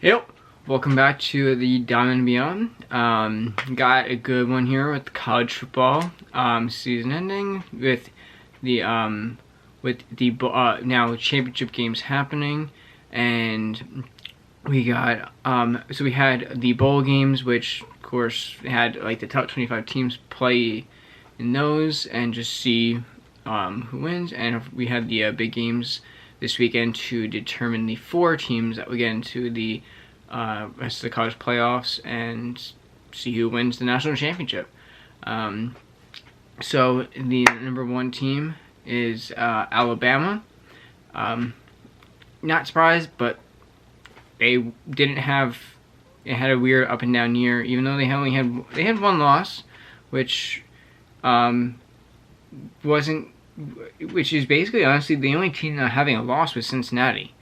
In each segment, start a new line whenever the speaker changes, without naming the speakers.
Yep, welcome back to the Diamond and Beyond. Got a good one here with college football season ending with the now championship games happening, and we got so we had the bowl games, which of course had like the top 25 teams play in those and just see who wins, and we had the big games this weekend to determine the 4 teams that would get into the rest of the college playoffs and see who wins the national championship. So the number 1 team is Alabama. Not surprised, but they didn't have. It had a weird up and down year, even though they had one loss, which wasn't. Which is basically, honestly, the only team not having a loss was Cincinnati.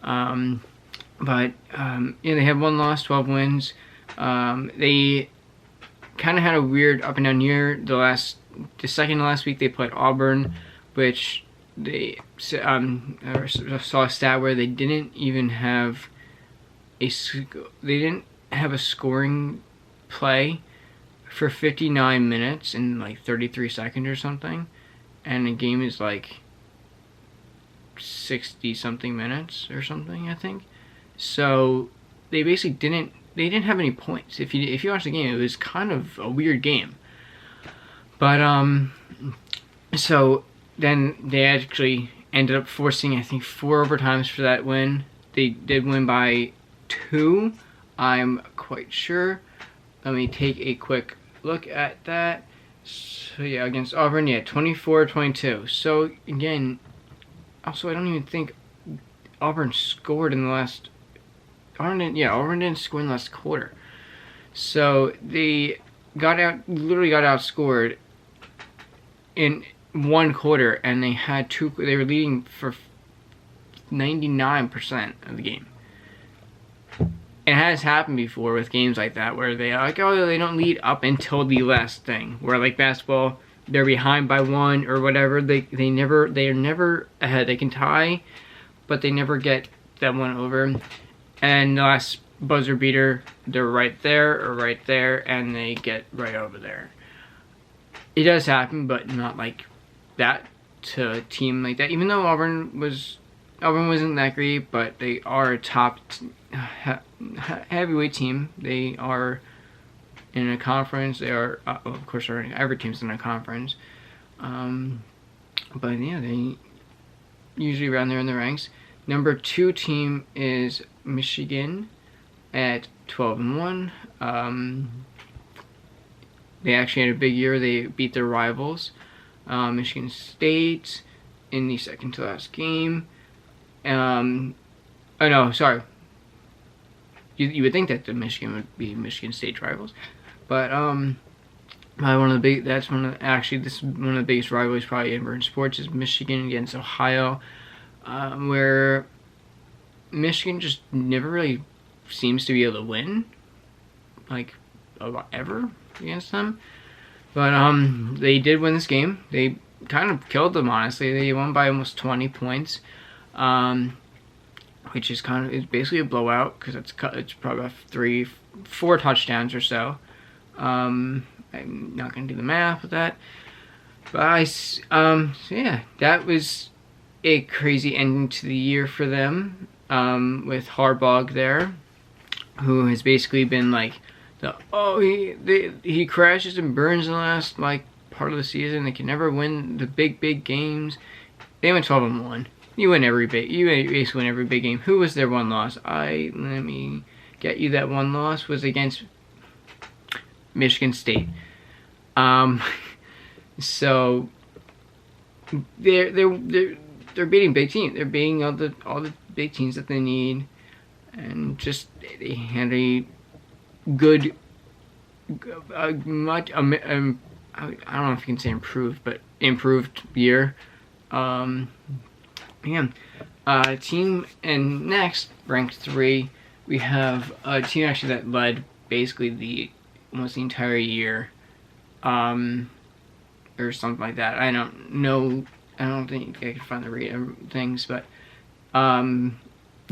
But they had one loss, 12 wins. They kind of had a weird up and down year. The second to last week they played Auburn, which they saw a stat where they didn't even have a scoring play for 59 minutes and like 33 seconds or something. And the game is like 60 something minutes or something, I think. So they basically didn't have any points. If you watch the game, it was kind of a weird game. But so then they actually ended up forcing, I think, 4 overtimes for that win. They did win by 2, I'm quite sure. Let me take a quick look at that. So yeah, against Auburn, 24-22. So again, also I don't even think Auburn scored in the last. Auburn didn't score in the last quarter. So they literally got outscored in 1 quarter, and they had 2. They were leading for 99% of the game. It has happened before with games like that where they don't lead up until the last thing. Where like basketball, they're behind by 1 or whatever. They are never ahead. They can tie, but they never get that one over. And the last buzzer beater, they're right there, and they get right over there. It does happen, but not like that to a team like that. Even though Auburn wasn't that great, but they are a top heavyweight team. They are in a conference. They are, of course, every team's in a conference. But yeah, they usually around there in the ranks. Number 2 team is Michigan at 12-1. They actually had a big year. They beat their rivals, Michigan State, in the second to last game. Oh no, sorry. You would think that the Michigan would be Michigan State rivals, but this is one of the biggest rivalries probably ever in sports is Michigan against Ohio, where Michigan just never really seems to be able to win, like ever against them. But they did win this game. They kind of killed them, honestly. They won by almost 20 points. Which is it's basically a blowout because it's probably about 3-4 touchdowns or so. I'm not gonna do the math with that, but so yeah, that was a crazy ending to the year for them. With Harbaugh there, who has basically been like he crashes and burns in the last like part of the season. They can never win the big games. They went 12-1. You basically win every big game. Who was their one loss? Let me get you that one loss was against Michigan State. So they're beating big teams. They're beating all the big teams that they need, and just they had a good, I don't know if you can say improved, but improved year. Team, and next, ranked 3, we have a team actually that led basically almost the entire year, or something like that. I don't know. I don't think I can find the things, but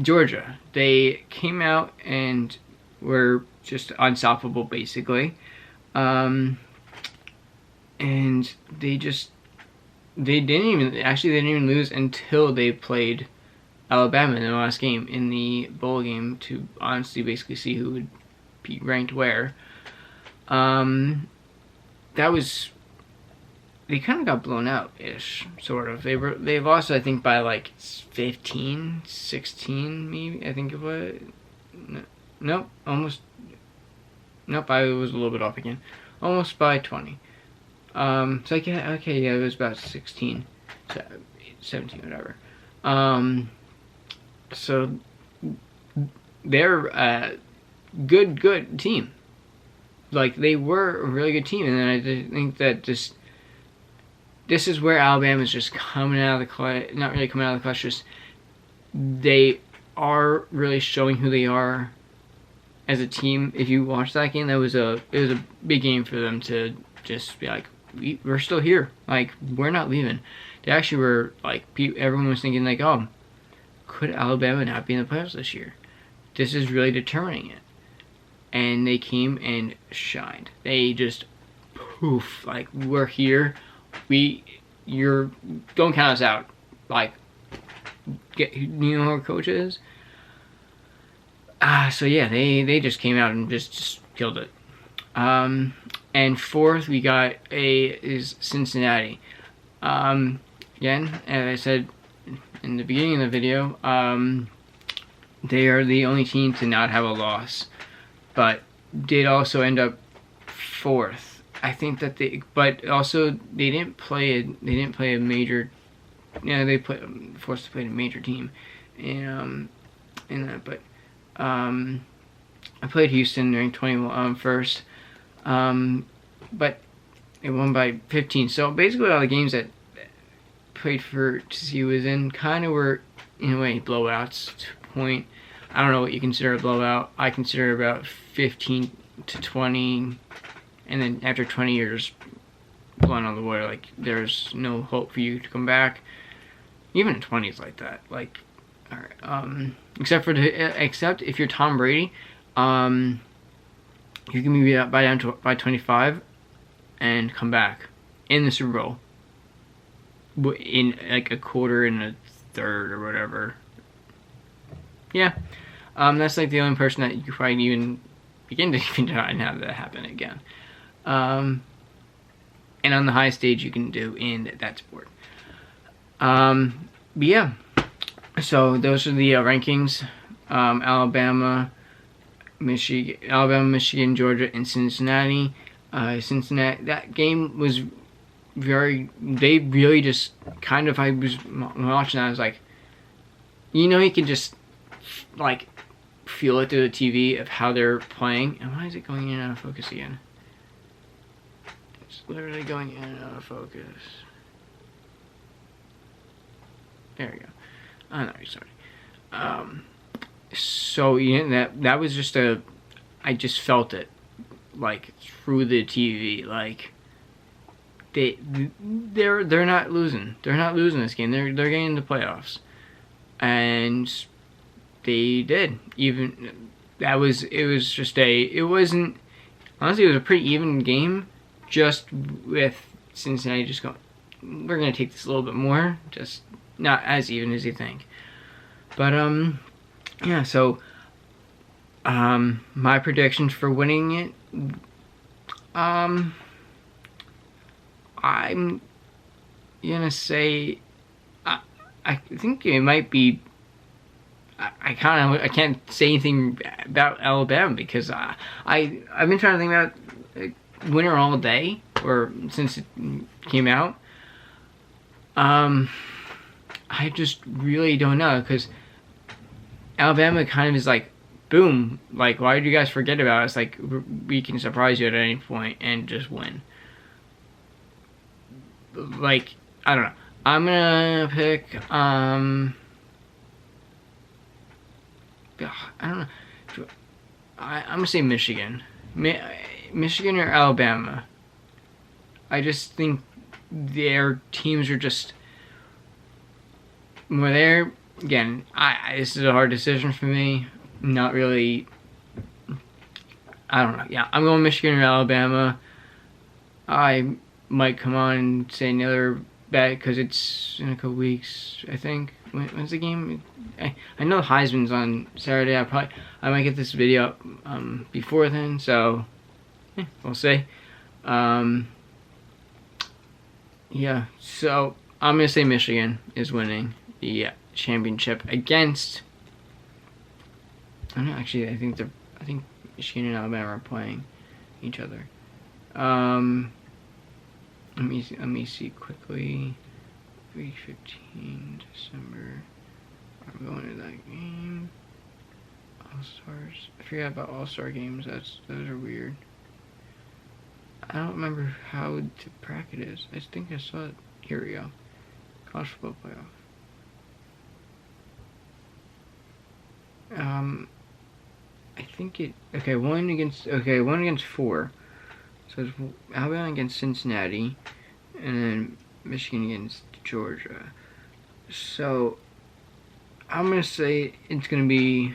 Georgia. They came out and were just unstoppable, basically. And they didn't even lose until they played Alabama in the last game, in the bowl game, to honestly basically see who would be ranked where. They kind of got blown out-ish, sort of. They lost, I think, by like 15, 16, maybe, I think it was. Nope, almost. Nope, I was a little bit off again. Almost by 20. So okay, yeah, it was about 16, 17, whatever. So they're a good team. Like, they were a really good team, and then I think that this is where Alabama's just coming out of the clutch. Not really coming out of the clutch, just they are really showing who they are as a team. If you watch that game, it was a big game for them to just be like, we're still here. Like, we're not leaving. They actually were like, everyone was thinking like, oh, could Alabama not be in the playoffs this year? This is really determining it. And they came and shined. They just poof, like, we're here. Don't count us out. Like, you know who our coach is? So yeah, they just came out and just killed it. And fourth we got is Cincinnati. Again, as I said in the beginning of the video, they are the only team to not have a loss, but did also end up fourth. I think that but also they didn't play a major. Yeah, they forced to play a major team, in that. But I played Houston during 21 first, but it won by 15. So basically, all the games that played to see who was in kind of were in a way blowouts to a point. I don't know what you consider a blowout. I consider about 15 to 20, and then after 20 years, blown on the water. Like, there's no hope for you to come back. Even in 20s like that. Like, all right. Except if you're Tom Brady, you can be up by 25 and come back in the Super Bowl in like a quarter and a third or whatever. Yeah, that's like the only person that you could probably even begin to even try and have that happen again. And on the highest stage you can do in that sport. But yeah, so those are the rankings. Alabama, Michigan, Georgia, and Cincinnati. Cincinnati, that game was they really just kind of, I was watching that, I was like, you know, you can just like feel it through the TV of how they're playing. And why is it going in and out of focus again? It's literally going in and out of focus. There we go. I'm not sorry. So yeah, that was just I just felt it like through the TV. Like, they're not losing. They're not losing this game. They're getting into playoffs, and they did. Even it wasn't, honestly, it was a pretty even game, just with Cincinnati just going, we're gonna take this a little bit more, just not as even as you think. But yeah, so my predictions for winning it, I'm gonna say I think it might be, I can't say anything about Alabama because I've been trying to think about winner all day, or since it came out. I just really don't know, because Alabama kind of is like, boom, like, why did you guys forget about us? Like, we can surprise you at any point and just win. Like, I don't know. I'm gonna pick, I don't know. I'm gonna say Michigan. Michigan or Alabama. I just think their teams are just, where they're again, this is a hard decision for me. Not really. I don't know. Yeah, I'm going Michigan or Alabama. I might come on and say another bet because it's in a couple weeks, I think. When's the game? I know Heisman's on Saturday. I might get this video up before then, so yeah, we'll see. Yeah, so I'm gonna say Michigan is winning the championship against. I don't know. Actually, I think Michigan and Alabama are playing each other. Let me see quickly. Week 15, December. I'm going to that game. All-Stars. I forgot about All-Star games. Those are weird. I don't remember how the bracket is. I think I saw it. Here we go. College football playoff. I think it. Okay, one against four. So it's Alabama against Cincinnati, and then Michigan against Georgia. So I'm gonna say it's gonna be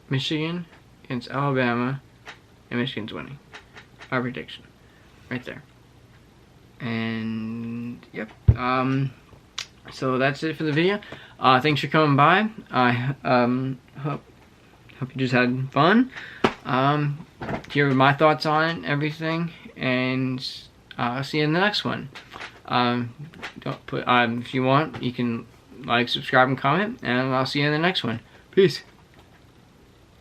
Michigan against Alabama, and Michigan's winning. Our prediction, right there. And yep. So that's it for the video. Thanks for coming by. I hope you just had fun. Hear my thoughts on it and everything, and I'll see you in the next one. If you want, you can like, subscribe, and comment, and I'll see you in the next one. Peace.